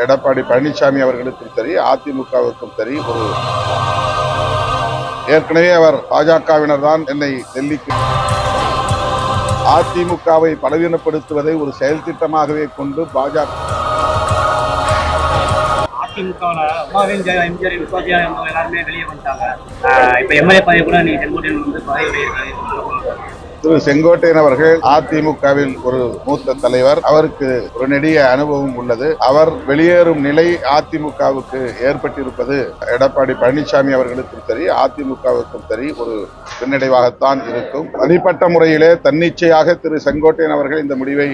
எடப்பாடி பழனிசாமி அவர்களுக்கும் சரி, அதிமுகவுக்கும் சரி, ஏற்கனவே அவர் பாஜகவினர் தான் என்னை டெல்லிக்கு அதிமுகவை பலவீனப்படுத்துவதை ஒரு செயல் திட்டமாகவே கொண்டு பாஜக எல்லாருமே வெளியே வந்துட்டாங்க. இப்ப எம்எல்ஏ பதவி கூட நீங்க செங்கோட்டையன் வந்து பதவி திரு செங்கோட்டையன் அவர்கள் அதிமுகவில் ஒரு மூத்த தலைவர். அவருக்கு ஒரு நெடிய அனுபவம் உள்ளது. அவர் வெளியேறும் நிலை அதிமுகவுக்கு ஏற்பட்டிருப்பது எடப்பாடி பழனிசாமி அவர்களுக்கும் சரி, அதிமுகவுக்கும் சரி ஒரு பின்னடைவாகத்தான் இருக்கும். தனிப்பட்ட முறையிலே தன்னிச்சையாக திரு செங்கோட்டையன் அவர்கள் இந்த முடிவை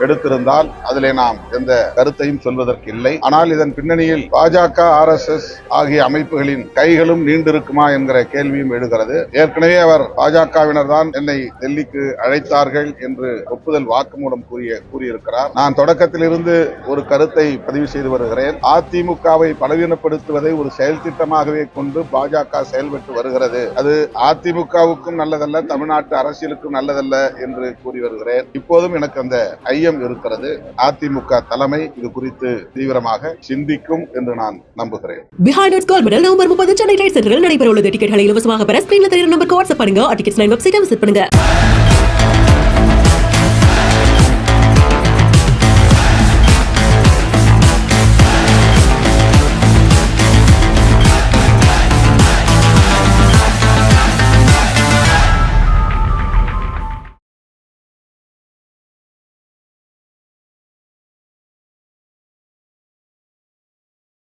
எடுத்திருந்தால் அதிலே நாம் எந்த கருத்தையும் சொல்வதற்கு இல்லை. ஆனால் இதன் பின்னணியில் பாஜக, RSS ஆகிய அமைப்புகளின் கைகளும் நீண்டிருக்குமா என்கிற கேள்வியும் எழுகிறது. ஏற்கனவே அவர் பாஜகவினர் தான் என்னை டெல்லிக்கு அழைத்தார்கள் என்று ஒப்புதல் வாக்குமூலம் கூறியிருக்கிறார். நான் தொடக்கத்திலிருந்து ஒரு கருத்தை பதிவு செய்து வருகிறேன். அதிமுகவை பலவீனப்படுத்துவதை ஒரு செயல் திட்டமாகவே கொண்டு பாஜக செயல்பட்டு வருகிறது. அது அதிமுகவுக்கும் நல்லதல்ல, தமிழ்நாட்டு அரசியலுக்கும் நல்லதல்ல என்று கூறி வருகிறேன். இப்போதும் எனக்கு அந்த ஐயம் இருக்கிறது. அதிமுக தலைமை இது குறித்து தீவிரமாக சிந்திக்கும் என்று நான் நம்புகிறேன். நவம்பர் 30 சென்னை ரைட் சென்டரில் நடைபெற உள்ளது. டிக்கெட்களை இலவசமாக பெற ஸ்கிரீன்ல தெரியுற நம்பருக்கு வாட்ஸ்அப் பண்ணுங்க. டிக்கெட்ஸ் லைன் வெப்சைட்டை விசிட் பண்ணுங்க.